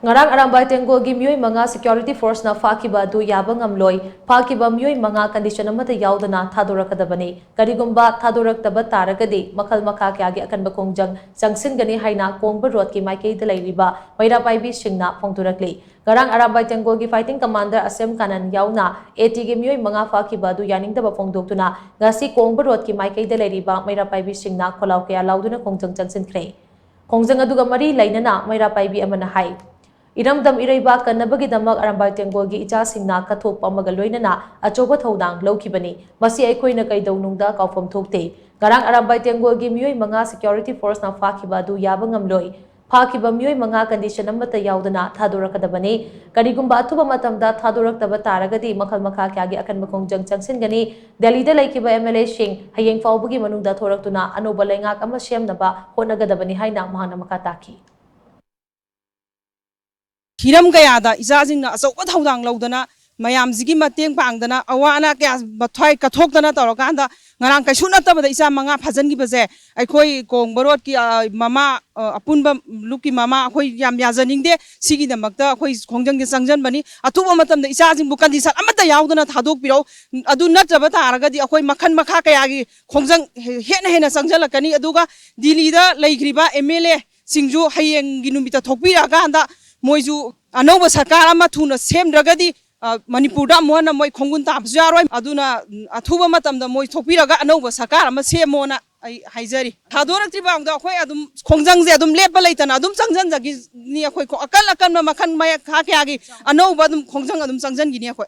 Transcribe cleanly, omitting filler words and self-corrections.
Ngarang Arambay Tenggogi Miyoi Manga Security Force na fakiba du yabang amloy fakiba Miyoi Manga condition amata yaudana thadorakadabani karigumba thadoraktaba taragadi makal makha kyagi akanba kongjang sangsingani haina kongba road ki maikei de lairiba maira paibi singna phongturakli Ngarang Arambay Tenggogi fighting commander Asem Kanan yauna AT gi Miyoi Manga fakiba du yaningdaba phongdoktuna ngasi kongba road ki maikei de lairiba maira paibi singna kholaw kya lauduna kongjang changsinkhre kongjang aduga mari lainana maira paibi amana hai Iramdam iraiba kanabagi damak Arambay Tenggogi icha singna kathok pamaga loinana achoba thodang lawkibani masi aikoina kaidawnungda kaufam thokte garang Arambay Tenggogi miyoi manga security force na fakiba du yaba ngamloi fakiba miyoi manga condition amata yaudana thadorakadabani karigumba athuba matamda thadoraktaba taragadi makhal makha kyagi akanba kongjang changsingani Delhi da laikiba MLA sing hayeng fawbugi manungda thoraktuna anoba laingak ama semnaba honagadabani haina mahana makha taki Hiram kayada izazingna achauba thodang laudana mayamjigi mateng pangdana awana kya bathwai kathokdana tawrakanda ngarang kaisu natabada isa manga phajangi baje aikoi kongbarot ki mama apunba luki mama akoi yam yajaningde sigi damakta akoi khongjang ge sangjan bani atuba matamda isajing bu condition amata yaudana thadok piro adu natraba taragadi akoi makhan makha kayagi khongjang hena hena sangjalakani aduga Delhi da leigriba MLA singju hayeng gi numita thokpira ganda Moizu anova sarkar ama thuna semdragadi Manipurda moana moi khongun tabsu yaroi aduna athuba matamda moi thokpiraga anova sarkar ama semona ai haijari thadorakti bangda akhoi adum khongjangje adum lepa leitana adum changjan jagi ni akhoi akal akal makhan maya kha kyagi anova adum khongjang adum changjan gi ni akhoi